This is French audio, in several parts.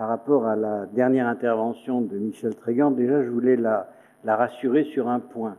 par rapport à la dernière intervention de Michel Trégan, déjà je voulais la rassurer sur un point.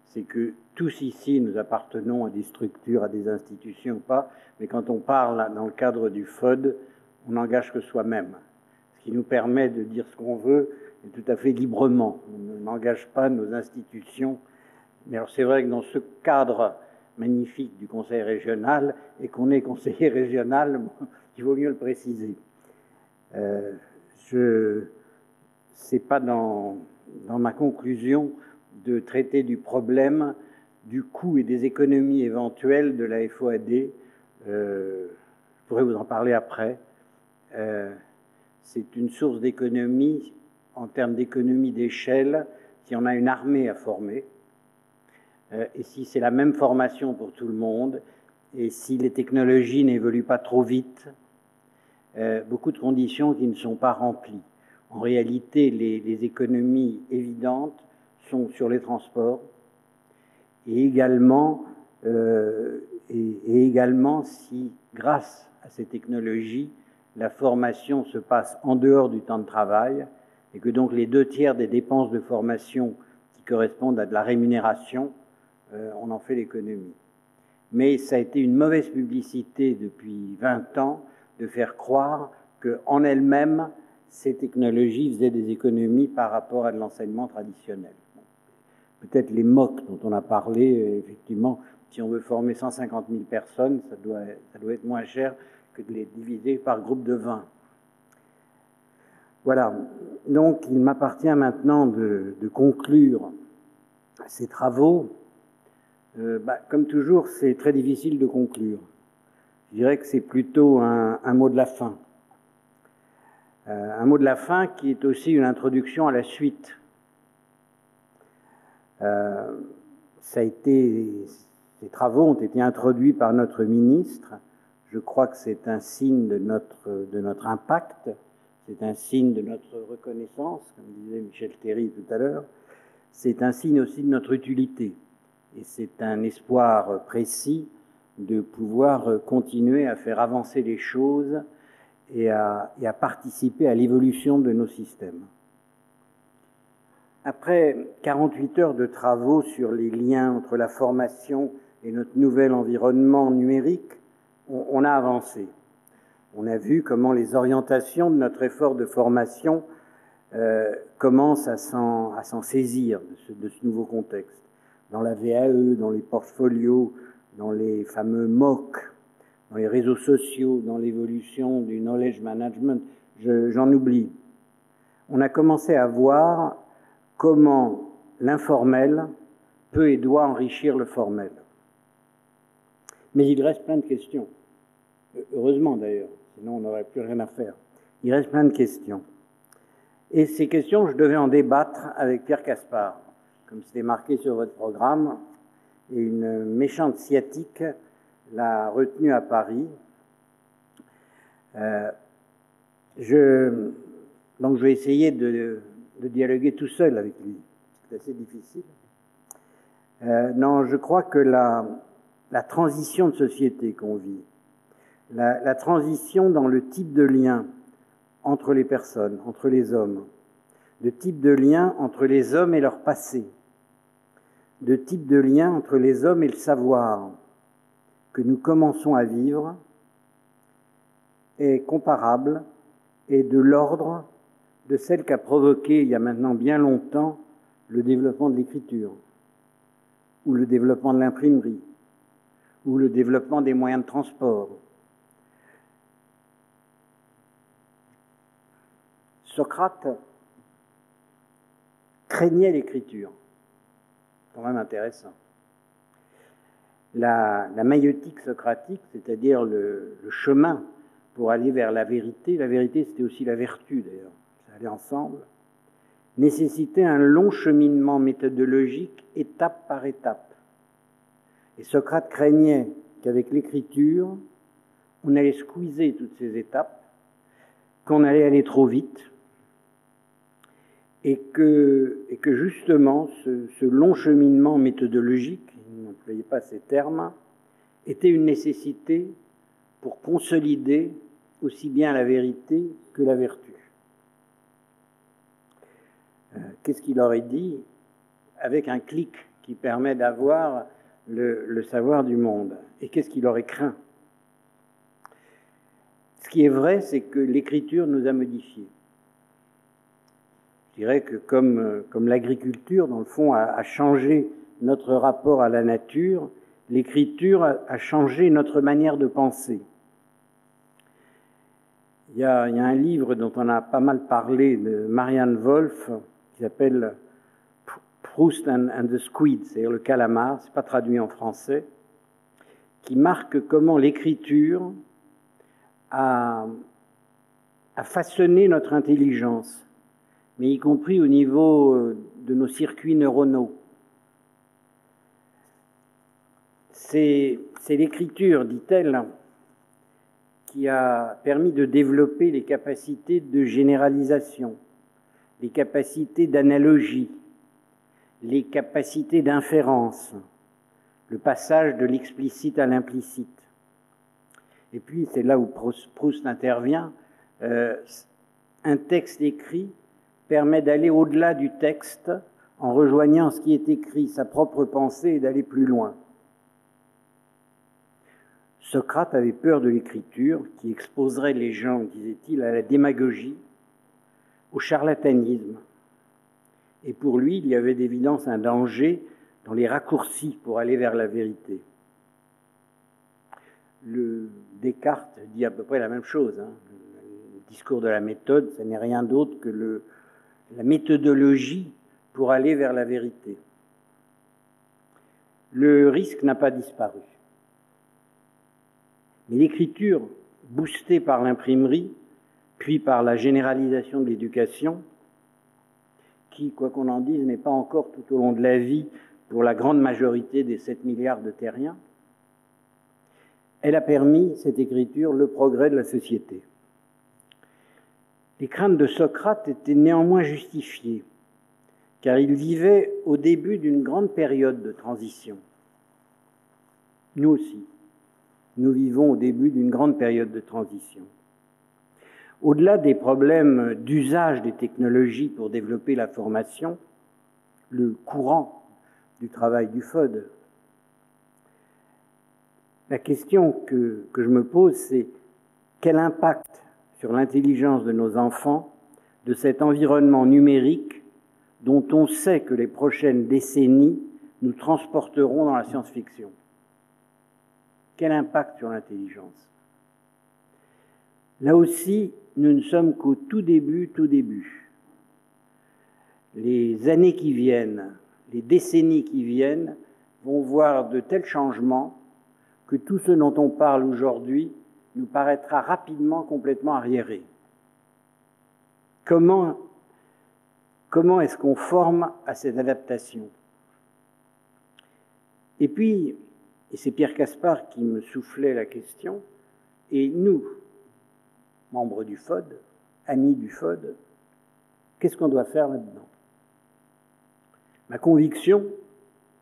C'est que tous ici, nous appartenons à des structures, à des institutions ou pas, mais quand on parle dans le cadre du FOD, on n'engage que soi-même. Ce qui nous permet de dire ce qu'on veut et tout à fait librement. On n'engage pas nos institutions. Mais alors c'est vrai que dans ce cadre magnifique du conseil régional, et qu'on est conseiller régional, il vaut mieux le préciser. C'est pas dans ma conclusion de traiter du problème du coût et des économies éventuelles de la FOAD. Je pourrais vous en parler après. C'est une source d'économie, en termes d'économie d'échelle, si on a une armée à former, et si c'est la même formation pour tout le monde, et si les technologies n'évoluent pas trop vite, beaucoup de conditions qui ne sont pas remplies. En réalité, les économies évidentes sont sur les transports, et également si, grâce à ces technologies, la formation se passe en dehors du temps de travail, et que donc les 2/3 des dépenses de formation qui correspondent à de la rémunération, on en fait l'économie. Mais ça a été une mauvaise publicité depuis 20 ans de faire croire qu'en elles-mêmes, ces technologies faisaient des économies par rapport à de l'enseignement traditionnel. Peut-être les MOOC dont on a parlé, effectivement, si on veut former 150 000 personnes, ça doit être moins cher que de les diviser par groupe de 20. Voilà. Donc, il m'appartient maintenant de conclure ces travaux. Comme toujours, c'est très difficile de conclure. Je dirais que c'est plutôt un mot de la fin. Un mot de la fin qui est aussi une introduction à la suite. Ces travaux ont été introduits par notre ministre. Je crois que c'est un signe de notre impact, c'est un signe de notre reconnaissance, comme disait Michel Théry tout à l'heure. C'est un signe aussi de notre utilité. Et c'est un espoir précis de pouvoir continuer à faire avancer les choses et à participer à l'évolution de nos systèmes. Après 48 heures de travaux sur les liens entre la formation et notre nouvel environnement numérique, on a avancé. On a vu comment les orientations de notre effort de formation commencent à s'en saisir de ce nouveau contexte. Dans la VAE, dans les portfolios, dans les fameux MOOC, dans les réseaux sociaux, dans l'évolution du knowledge management, j'en oublie. On a commencé à voir comment l'informel peut et doit enrichir le formel. Mais il reste plein de questions. Heureusement d'ailleurs, sinon on n'aurait plus rien à faire. Il reste plein de questions. Et ces questions, je devais en débattre avec Pierre Caspar. Comme c'était marqué sur votre programme, et une méchante sciatique l'a retenu à Paris. Donc je vais essayer de dialoguer tout seul avec lui. C'est assez difficile. Non, je crois que la transition de société qu'on vit, la transition dans le type de lien entre les personnes, entre les hommes, de type de lien entre les hommes et leur passé, de type de lien entre les hommes et le savoir que nous commençons à vivre est comparable et de l'ordre de celle qu'a provoqué il y a maintenant bien longtemps le développement de l'écriture, ou le développement de l'imprimerie, ou le développement des moyens de transport. Socrate craignait l'écriture. C'est quand même intéressant. La maïeutique socratique, c'est-à-dire le chemin pour aller vers la vérité c'était aussi la vertu d'ailleurs, ça allait ensemble, nécessitait un long cheminement méthodologique, étape par étape. Et Socrate craignait qu'avec l'écriture, on allait squeezer toutes ces étapes, qu'on allait aller trop vite, et que justement, ce long cheminement méthodologique, il n'employait pas ces termes, était une nécessité pour consolider aussi bien la vérité que la vertu. qu'est-ce qu'il aurait dit avec un clic qui permet d'avoir le savoir du monde? Et qu'est-ce qu'il aurait craint? Ce qui est vrai, c'est que l'écriture nous a modifiés. Je dirais que comme l'agriculture, dans le fond, a changé notre rapport à la nature, l'écriture a changé notre manière de penser. Il y a un livre dont on a pas mal parlé, de Marianne Wolf, qui s'appelle Proust and the Squid, c'est-à-dire le calamar, c'est pas traduit en français, qui marque comment l'écriture a façonné notre intelligence, mais y compris au niveau de nos circuits neuronaux. C'est l'écriture, dit-elle, qui a permis de développer les capacités de généralisation, les capacités d'analogie, les capacités d'inférence, le passage de l'explicite à l'implicite. Et puis, c'est là où Proust intervient, un texte écrit permet d'aller au-delà du texte en rejoignant ce qui est écrit, sa propre pensée, et d'aller plus loin. Socrate avait peur de l'écriture qui exposerait les gens, disait-il, à la démagogie, au charlatanisme. Et pour lui, il y avait d'évidence un danger dans les raccourcis pour aller vers la vérité. Descartes dit à peu près la même chose. Le discours de la méthode, ce n'est rien d'autre que la méthodologie pour aller vers la vérité. Le risque n'a pas disparu. Mais l'écriture, boostée par l'imprimerie, puis par la généralisation de l'éducation, qui, quoi qu'on en dise, n'est pas encore tout au long de la vie pour la grande majorité des 7 milliards de terriens, elle a permis, cette écriture, le progrès de la société. Les craintes de Socrate étaient néanmoins justifiées, car il vivait au début d'une grande période de transition. Nous aussi, nous vivons au début d'une grande période de transition. Au-delà des problèmes d'usage des technologies pour développer la formation, le courant du travail du FOD, la question que je me pose, c'est quel impact sur l'intelligence de nos enfants de cet environnement numérique dont on sait que les prochaines décennies nous transporteront dans la science-fiction? Quel impact sur l'intelligence? Là aussi, nous ne sommes qu'au tout début. Les années qui viennent, les décennies qui viennent, vont voir de tels changements que tout ce dont on parle aujourd'hui nous paraîtra rapidement complètement arriéré. Comment est-ce qu'on forme à cette adaptation? Et puis, et c'est Pierre Caspar qui me soufflait la question, et nous, membres du FOD, amis du FOD, qu'est-ce qu'on doit faire là-dedans? Ma conviction,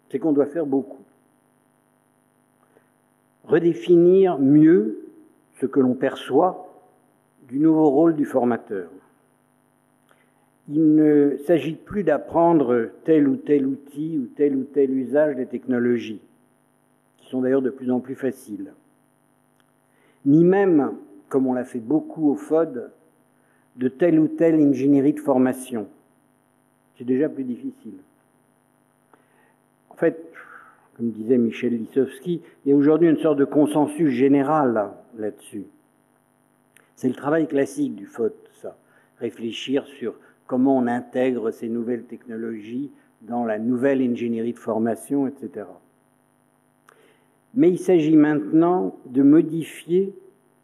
c'est qu'on doit faire beaucoup. Redéfinir mieux ce que l'on perçoit du nouveau rôle du formateur. Il ne s'agit plus d'apprendre tel ou tel outil ou tel usage des technologies, qui sont d'ailleurs de plus en plus faciles, ni même, comme on l'a fait beaucoup au FOD, de telle ou telle ingénierie de formation. C'est déjà plus difficile. En fait, comme disait Michel Lissowski, il y a aujourd'hui une sorte de consensus général là-dessus. C'est le travail classique du FOD, ça. Réfléchir sur comment on intègre ces nouvelles technologies dans la nouvelle ingénierie de formation, etc. Mais il s'agit maintenant de modifier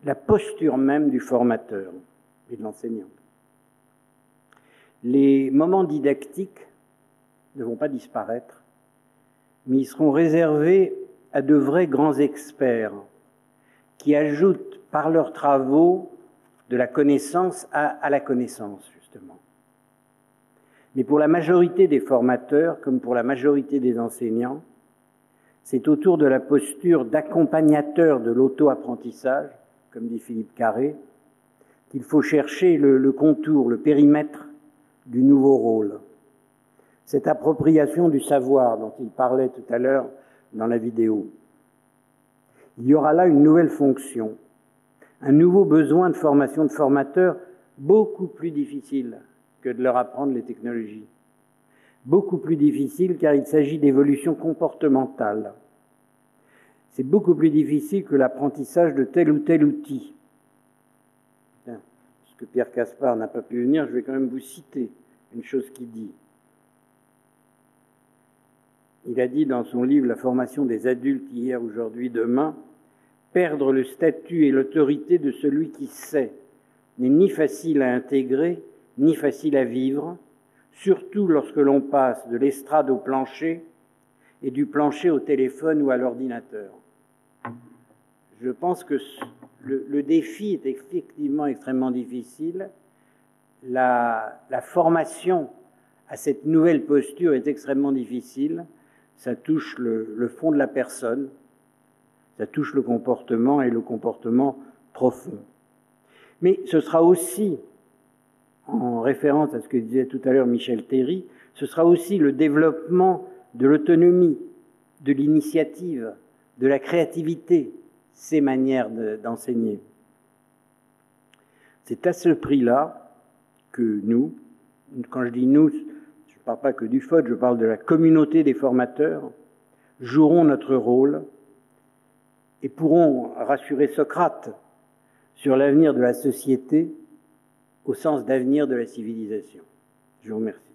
la posture même du formateur et de l'enseignant. Les moments didactiques ne vont pas disparaître, mais ils seront réservés à de vrais grands experts qui ajoutent par leurs travaux de la connaissance à la connaissance, justement. Mais pour la majorité des formateurs, comme pour la majorité des enseignants, c'est autour de la posture d'accompagnateur de l'auto-apprentissage, comme dit Philippe Carré, qu'il faut chercher le contour, le périmètre du nouveau rôle. cette appropriation du savoir dont il parlait tout à l'heure dans la vidéo. Il y aura là une nouvelle fonction, un nouveau besoin de formation de formateurs beaucoup plus difficile que de leur apprendre les technologies. Beaucoup plus difficile car il s'agit d'évolution comportementale. C'est beaucoup plus difficile que l'apprentissage de tel ou tel outil. Parce que Pierre Caspar n'a pas pu venir, je vais quand même vous citer une chose qu'il dit. Il a dit dans son livre « La formation des adultes hier, aujourd'hui, demain », perdre le statut et l'autorité de celui qui sait n'est ni facile à intégrer, ni facile à vivre, surtout lorsque l'on passe de l'estrade au plancher et du plancher au téléphone ou à l'ordinateur. Je pense que le défi est effectivement extrêmement difficile. La formation à cette nouvelle posture est extrêmement difficile. Ça touche le fond de la personne, ça touche le comportement et le comportement profond. Mais ce sera aussi, en référence à ce que disait tout à l'heure Michel Théry, ce sera aussi le développement de l'autonomie, de l'initiative, de la créativité, ces manières d'enseigner. C'est à ce prix-là que nous, quand je dis nous, je ne parle pas que du FOD, je parle de la communauté des formateurs, jouerons notre rôle et pourront rassurer Socrate sur l'avenir de la société au sens d'avenir de la civilisation. Je vous remercie.